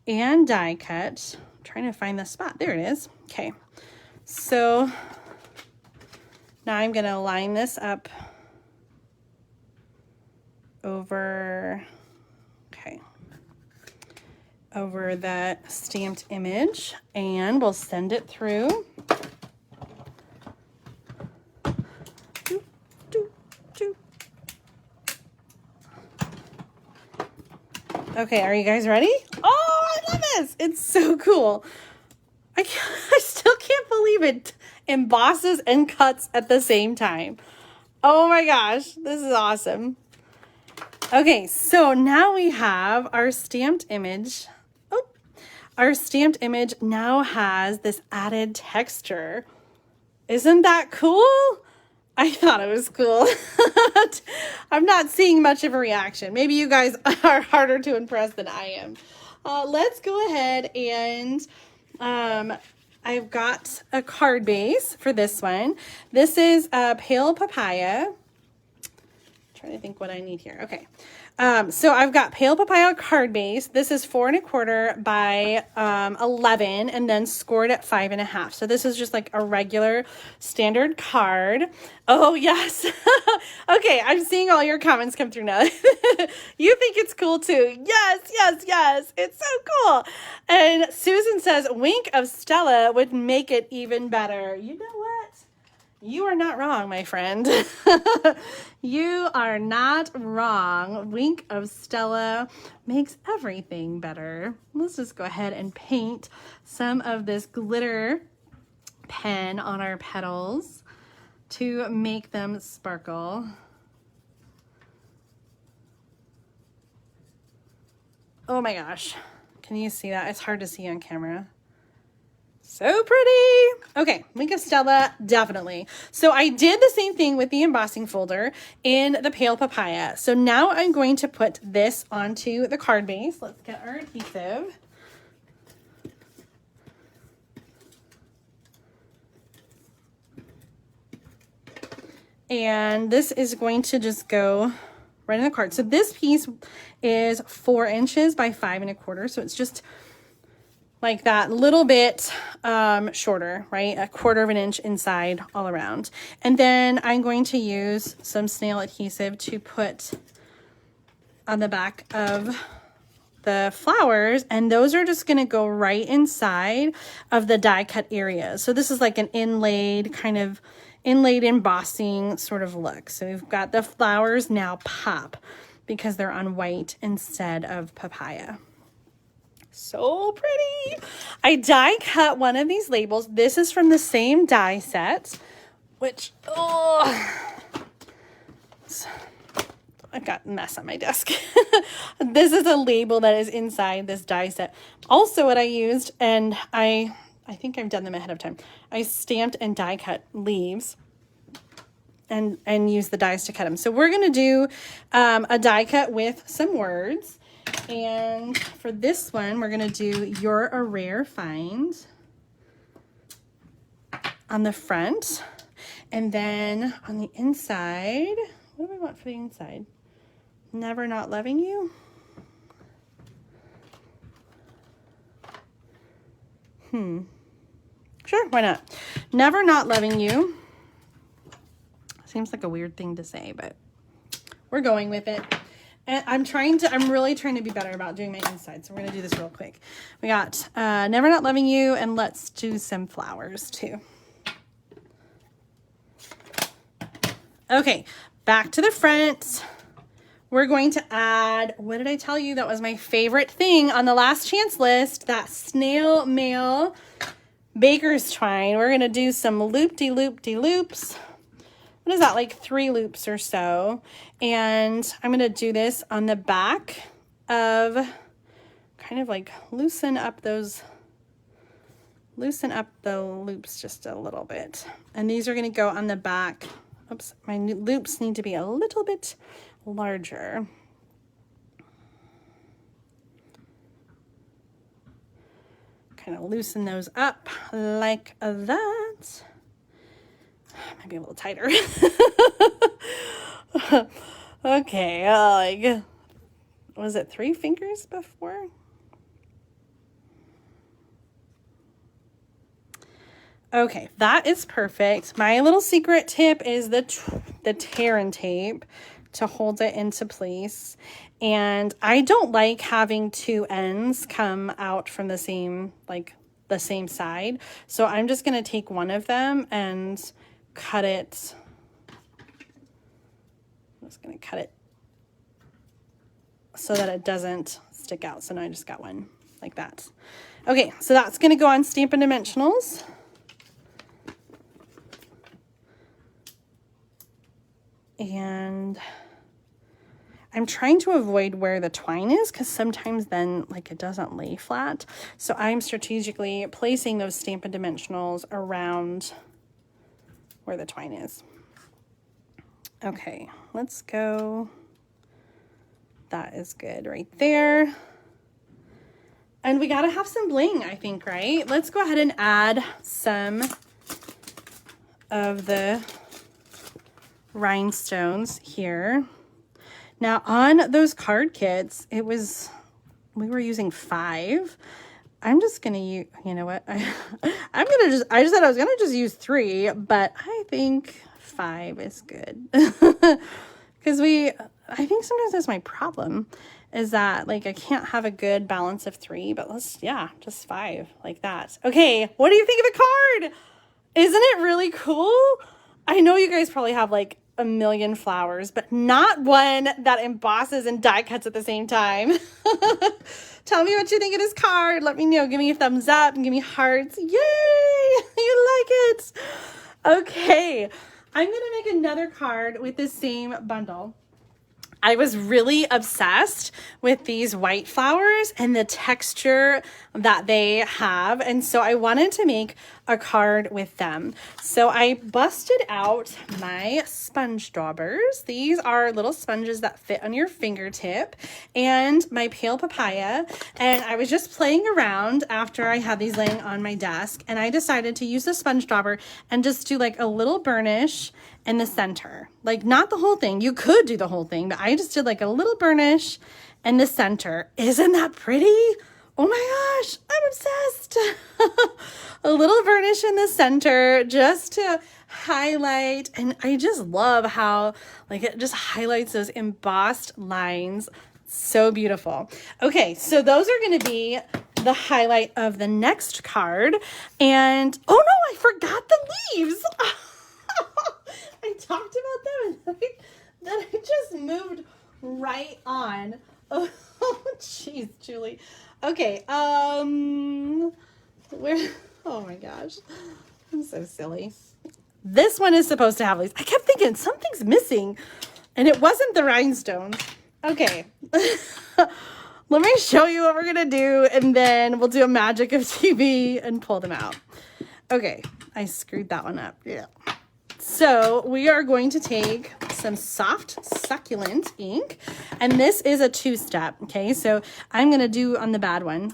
and die cut. I'm trying to find the spot. There it is. Okay, so now I'm going to line this up over, okay, over the stamped image, and we'll send it through. Okay, are you guys ready? Oh, I love this. It's so cool. I still can't believe it embosses and cuts at the same time. Oh my gosh, this is awesome. Okay, so now we have our stamped image. Oh, our stamped image now has this added texture. Isn't that cool? I thought it was cool. I'm not seeing much of a reaction. Maybe you guys are harder to impress than I am. Let's go ahead and I've got a card base for this one. This is a Pale Papaya. Trying to think what I need here. Okay. So I've got Pale Papaya card base. This is 4 1/4 by 11 and then scored at 5 1/2. So this is just like a regular standard card. Oh yes. Okay, I'm seeing all your comments come through now. You think it's cool too. Yes, yes, yes. It's so cool. And Susan says, wink of Stella would make it even better. You know what? You are not wrong, my friend. You are not wrong. Wink of Stella makes everything better. Let's just go ahead and paint some of this glitter pen on our petals to make them sparkle. Oh my gosh. Can you see that? It's hard to see on camera. So pretty. Okay, Link of Stella, definitely. So I did the same thing with the embossing folder in the Pale Papaya. So now I'm going to put this onto the card base. Let's get our adhesive. And this is going to just go right in the card. So this piece is 4 inches by 5 1/4. So it's just like that, little bit shorter, right? 1/4 of an inch inside all around. And then I'm going to use some snail adhesive to put on the back of the flowers, and those are just going to go right inside of the die cut area. So this is like an inlaid embossing sort of look. So we've got the flowers now pop because they're on white instead of papaya. So pretty. I die cut one of these labels. This is from the same die set, which, I've got a mess on my desk. This is a label that is inside this die set. Also what I used, and I think I've done them ahead of time, I stamped and die cut leaves and used the dies to cut them. So we're going to do a die cut with some words. And for this one, we're going to do "You're a Rare Find" on the front. And then on the inside, what do we want for the inside? "Never Not Loving You." Sure, why not? "Never Not Loving You." Seems like a weird thing to say, but we're going with it. And I'm really trying to be better about doing my inside. So we're going to do this real quick. We got "Never Not Loving You," and let's do some flowers too. Okay, back to the front. We're going to add, what did I tell you? That was my favorite thing on the last chance list, that snail mail baker's twine. We're going to do some loop-de-loop-de-loops. What is that, like 3 loops or so? And I'm going to do this on the back of, kind of like loosen up the loops just a little bit. And these are going to go on the back. Oops, my loops need to be a little bit larger. Kind of loosen those up like that. Might be a little tighter. Okay, like, was it 3 fingers before? Okay, that is perfect. My little secret tip is the tear and tape to hold it into place. And I don't like having 2 ends come out from the same side. So I'm just going to take one of them and cut it. I'm just going to cut it so that it doesn't stick out. So now I just got one like that. Okay, so that's going to go on Stampin' Dimensionals. And I'm trying to avoid where the twine is because sometimes then like it doesn't lay flat. So I'm strategically placing those Stampin' Dimensionals around where the twine is. Okay, let's go. That is good right there. And we gotta have some bling, I think, right? Let's go ahead and add some of the rhinestones here. Now on those card kits, we were using 5. I'm just gonna use, you know what? I just said I was gonna just use 3, but I think 5 is good. Because I think sometimes that's my problem, is that like I can't have a good balance of 3, but just 5 like that. Okay, what do you think of the card? Isn't it really cool? I know you guys probably have like a million flowers, but not one that embosses and die cuts at the same time. Tell me what you think of this card. Let me know. Give me a thumbs up and give me hearts. Yay! You like it. Okay. I'm going to make another card with the same bundle. I was really obsessed with these white flowers and the texture that they have. And so I wanted to make a card with them. So I busted out my sponge daubers. These are little sponges that fit on your fingertip, and my pale papaya. And I was just playing around after I had these laying on my desk, and I decided to use the sponge dauber and just do like a little burnish in the center. Like not the whole thing. You could do the whole thing, but I just did like a little burnish in the center. Isn't that pretty? Oh my gosh, I'm obsessed. A little burnish in the center just to highlight. And I just love how like it just highlights those embossed lines. So beautiful. Okay, so those are going to be the highlight of the next card. And oh no, I forgot the leaves. I talked about them and then I just moved right on. Oh, jeez, Julie. Okay, where, oh my gosh, I'm so silly. This one is supposed to have leaves. I kept thinking something's missing, and it wasn't the rhinestones. Okay, let me show you what we're gonna do, and then we'll do a magic of TV and pull them out. Okay, I screwed that one up, yeah. So we are going to take some soft succulent ink, and this is a 2-step. Okay, so I'm gonna do on the bad one.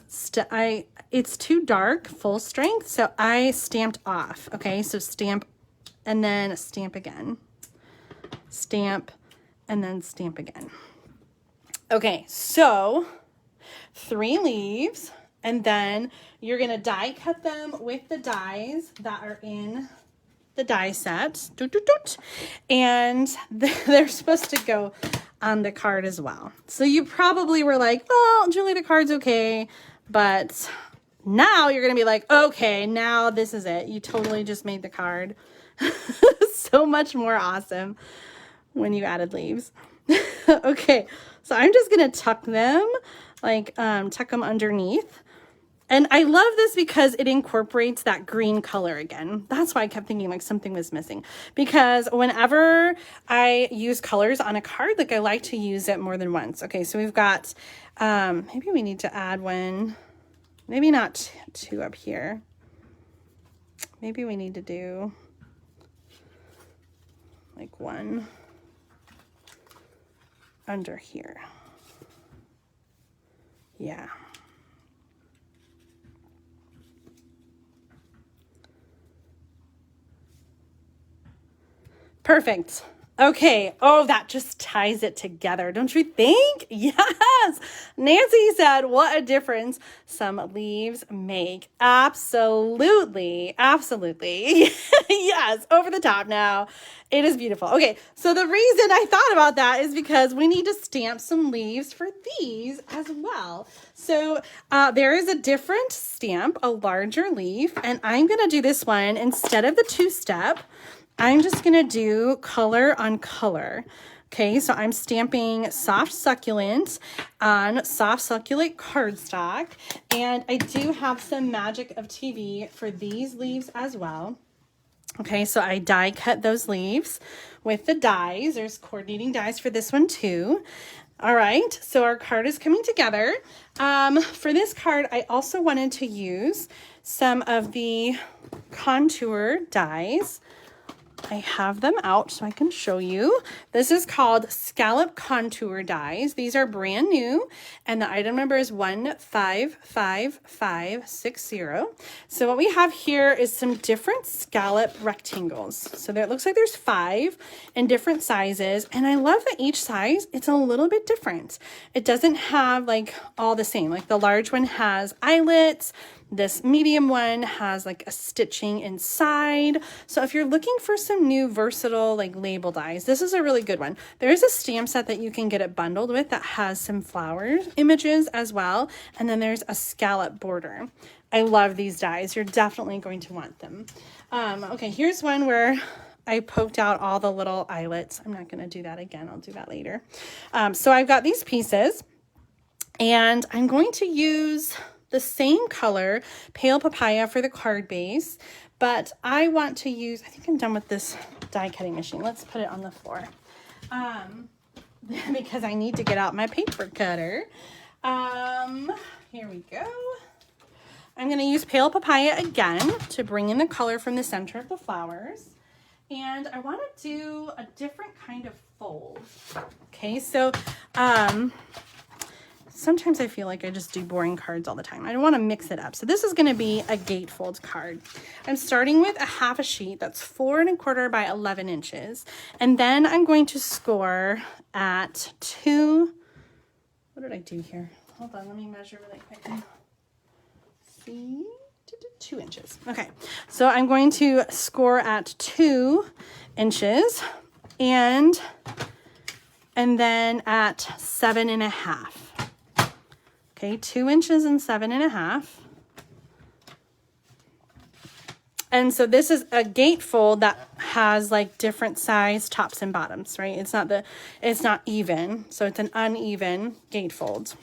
It's too dark, full strength, so I stamped off. Okay, so stamp and then stamp again, stamp and then stamp again. Okay, so 3 leaves, and then you're gonna die cut them with the dies that are in the die set, and they're supposed to go on the card as well. So you probably were like, well, Julie, the card's okay, but now you're gonna be like, okay, now this is it. You totally just made the card so much more awesome when you added leaves. Okay, so I'm just gonna tuck them, like tuck them underneath. And I love this because it incorporates that green color again. That's why I kept thinking like something was missing. Because whenever I use colors on a card, like I like to use it more than once. Okay, so we've got, maybe we need to add one, maybe not 2 up here. Maybe we need to do like 1 under here. Yeah. Perfect. Okay. Oh, that just ties it together, don't you think? Yes. Nancy said, what a difference some leaves make. Absolutely. Absolutely. Yes. Over the top now. It is beautiful. Okay. So the reason I thought about that is because we need to stamp some leaves for these as well. So there is a different stamp, a larger leaf, and I'm going to do this one instead of the 2-step. I'm just going to do color on color. Okay, so I'm stamping soft succulent on soft succulent cardstock, and I do have some magic of TV for these leaves as well. Okay, so I die cut those leaves with the dies. There's coordinating dies for this one too. All right, so our card is coming together. For this card, I also wanted to use some of the contour dies. I have them out so I can show you. This is called Scallop Contour Dies. These are brand new, and the item number is 155560. So what we have here is some different scallop rectangles. So there, it looks like there's 5 in different sizes, and I love that each size, it's a little bit different. It doesn't have like all the same. Like the large one has eyelets. This medium one has like a stitching inside. So if you're looking for some new versatile like label dies, this is a really good one. There is a stamp set that you can get it bundled with that has some flower images as well. And then there's a scallop border. I love these dies. You're definitely going to want them. Okay, here's one where I poked out all the little eyelets. I'm not going to do that again. I'll do that later. So I've got these pieces, and I'm going to use the same color, pale papaya, for the card base, but I want to use, I think I'm done with this die cutting machine. Let's put it on the floor. because I need to get out my paper cutter. Here we go. I'm going to use Pale Papaya again to bring in the color from the center of the flowers. And I want to do a different kind of fold. Okay, so sometimes I feel like I just do boring cards all the time. I want to mix it up. So this is going to be a gatefold card. I'm starting with a half a sheet that's 4 1/4 by 11 inches. And then I'm going to score at 2. What did I do here? Hold on, let me measure really quick. See? 2 inches. Okay, so I'm going to score at 2 inches and then at 7 1/2. Okay, 2 inches and 7 1/2. And so this is a gatefold that has like different size tops and bottoms, right? It's not even, so it's an uneven gatefold.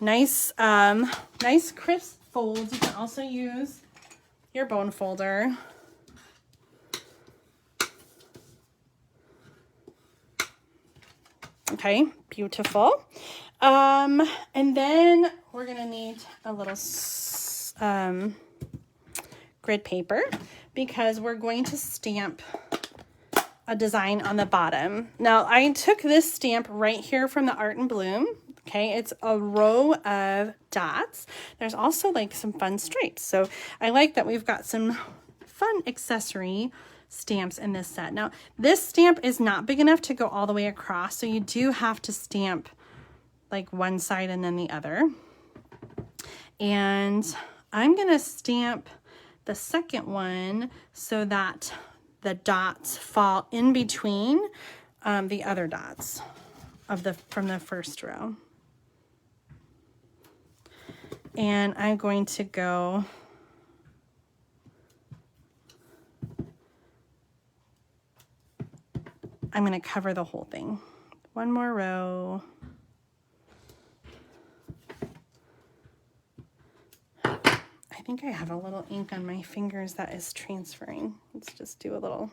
Nice, nice crisp folds. You can also use your bone folder. Okay, beautiful. And then we're gonna need a little grid paper because we're going to stamp a design on the bottom. Now, I took this stamp right here from the Art and Bloom. Okay, it's a row of dots. There's also like some fun stripes. So I like that we've got some fun accessory stamps in this set. Now, this stamp is not big enough to go all the way across, so you do have to stamp like one side and then the other. And I'm gonna stamp the second one so that the dots fall in between the other dots from the first row. And I'm going to go I'm going to cover the whole thing. One more row. I think I have a little ink on my fingers that is transferring. Let's just do a little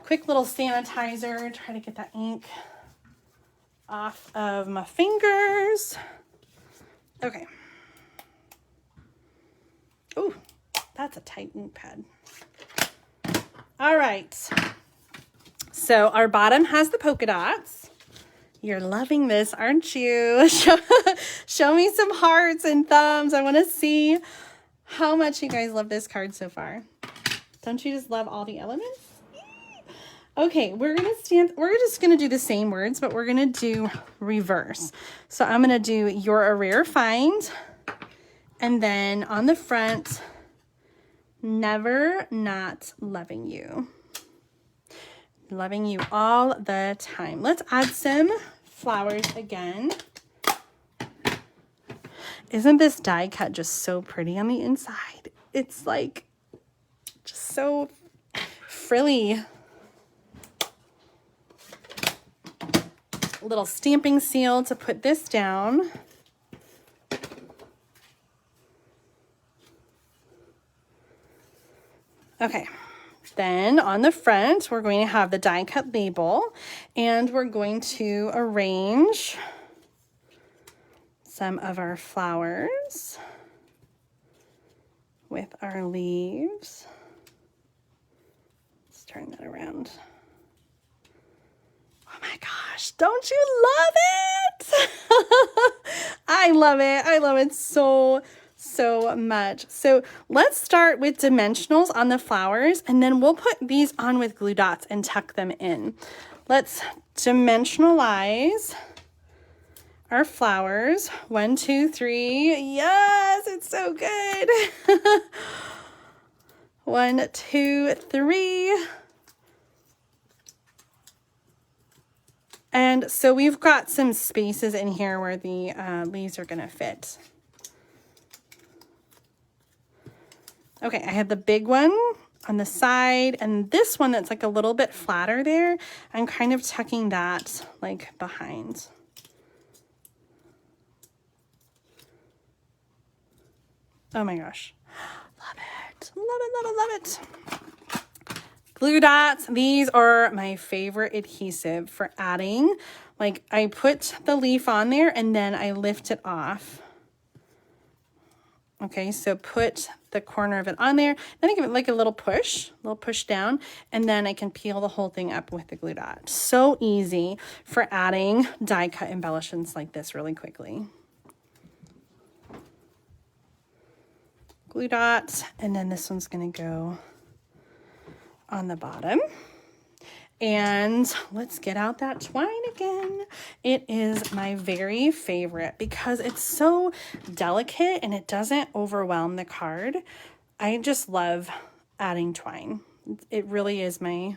quick little sanitizer. Try to get that ink off of my fingers. Okay. Ooh, that's a tight ink pad. All right. So our bottom has the polka dots. You're loving this, aren't you? Show me some hearts and thumbs. I want to see how much you guys love this card so far. Don't you just love all the elements? Okay, we're just gonna do the same words, but we're gonna do reverse. So I'm gonna do "You're a rare find," and then on the front, "Never not loving you." Loving you all the time. Let's add some flowers again. Isn't this die cut just so pretty on the inside? It's like just so frilly. A little stamping seal to put this down. Okay. Then on the front, we're going to have the die cut label, and we're going to arrange some of our flowers with our leaves. Let's turn that around. Oh my gosh, don't you love it? I love it. I love it so much. So let's start with dimensionals on the flowers, and then we'll put these on with glue dots and tuck them in. Let's dimensionalize our flowers. 1, 2, 3. Yes, it's so good. 1, 2, 3. And so we've got some spaces in here where the leaves are going to fit. Okay, I have the big one on the side, and this one that's like a little bit flatter there, I'm kind of tucking that like behind. Oh my gosh. Love it. Love it, love it, love it. Glue dots, these are my favorite adhesive for adding. Like, I put the leaf on there and then I lift it off. Okay, so put the corner of it on there, then I give it like a little push down, and then I can peel the whole thing up with the glue dot. So easy for adding die cut embellishments like this really quickly. Glue dots, and then this one's gonna go on the bottom. And let's get out that twine again. It is my very favorite because it's so delicate and it doesn't overwhelm the card. I just love adding twine. It really is and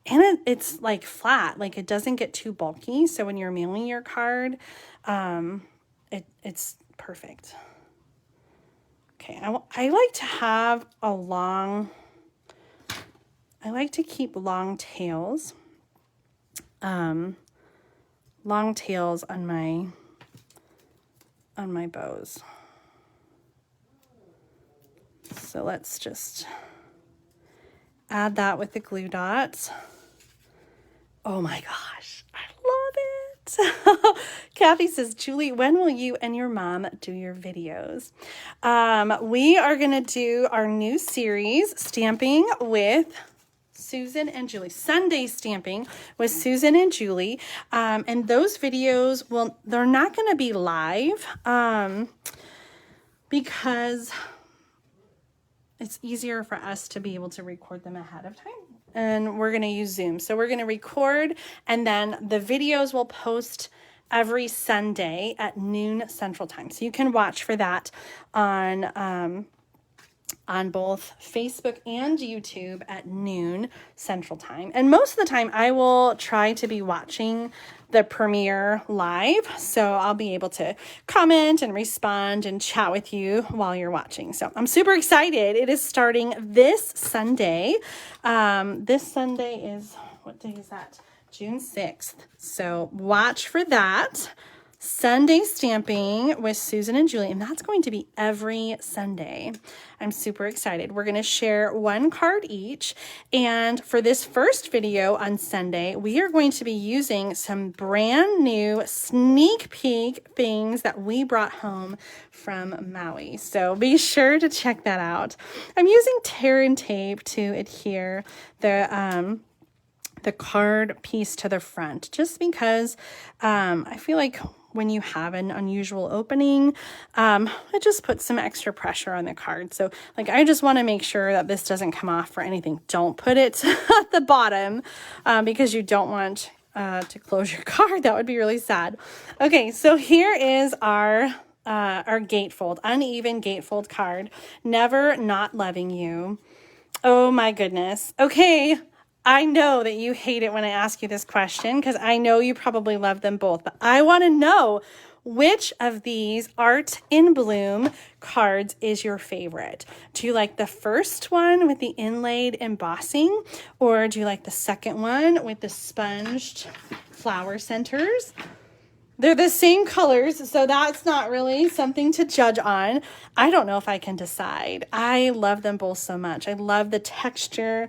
it's like flat, like it doesn't get too bulky. So when you're mailing your card, it's perfect. Okay, I like to have I like to keep long tails on my bows. So let's just add that with the glue dots. Oh my gosh, I love it. Kathy says, Julie, when will you and your mom do your videos? We are gonna do our new series, Stamping with Susan and Julie, Sunday Stamping with Susan and Julie, and those videos they're not going to be live because it's easier for us to be able to record them ahead of time, and we're going to use Zoom. So we're going to record, and then the videos will post every Sunday at noon Central Time. So you can watch for that on both Facebook and YouTube at noon Central Time. And most of the time I will try to be watching the premiere live, so I'll be able to comment and respond and chat with you while you're watching. So I'm super excited. It is starting this Sunday. This Sunday is, what day is that? June 6th. So watch for that. Sunday Stamping with Susan and Julie, and that's going to be every Sunday. I'm super excited. We're going to share one card each, and for this first video on Sunday, we are going to be using some brand new sneak peek things that we brought home from Maui. So be sure to check that out. I'm using tear and tape to adhere the card piece to the front, just because I feel like when you have an unusual opening, it just puts some extra pressure on the card. So like, I just want to make sure that this doesn't come off for anything. Don't put it at the bottom because you don't want to close your card. That would be really sad. Okay, so here is our gatefold, uneven gatefold card. Never Not Loving You. Oh my goodness. Okay. I know that you hate it when I ask you this question because I know you probably love them both, but I want to know which of these Art in Bloom cards is your favorite. Do you like the first one with the inlaid embossing, or do you like the second one with the sponged flower centers? They're the same colors, so that's not really something to judge on. I don't know if I can decide. I love them both so much. I love the texture.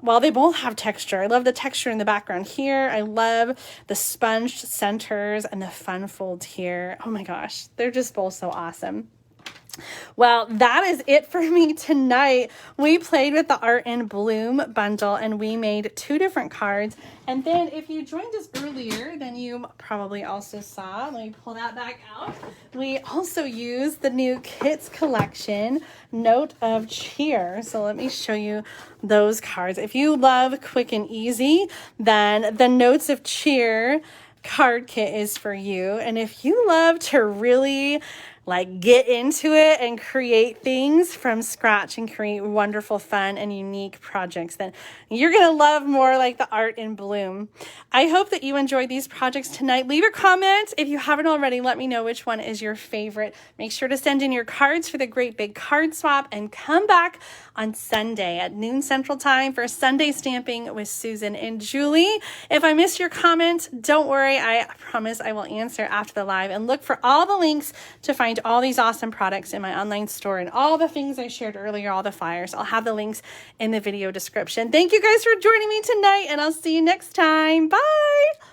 Well, they both have texture. I love the texture in the background here. I love the sponged centers and the fun fold here. Oh my gosh, they're just both so awesome. Well, that is it for me tonight. We played with the Art in Bloom bundle and we made 2 different cards. And then if you joined us earlier, then you probably also saw, let me pull that back out. We also used the new Kits Collection Note of Cheer. So let me show you those cards. If you love quick and easy, then the Notes of Cheer card kit is for you. And if you love to really like get into it and create things from scratch and create wonderful, fun, and unique projects, then you're going to love more like the Art in Bloom. I hope that you enjoyed these projects tonight. Leave a comment. If you haven't already, let me know which one is your favorite. Make sure to send in your cards for the Great Big Card Swap and come back on Sunday at noon Central Time for Sunday Stamping with Susan and Julie. If I missed your comment, don't worry. I promise I will answer after the live, and look for all the links to find find all these awesome products in my online store and all the things I shared earlier, all the flyers. I'll have the links in the video description. Thank you guys for joining me tonight, and I'll see you next time. Bye.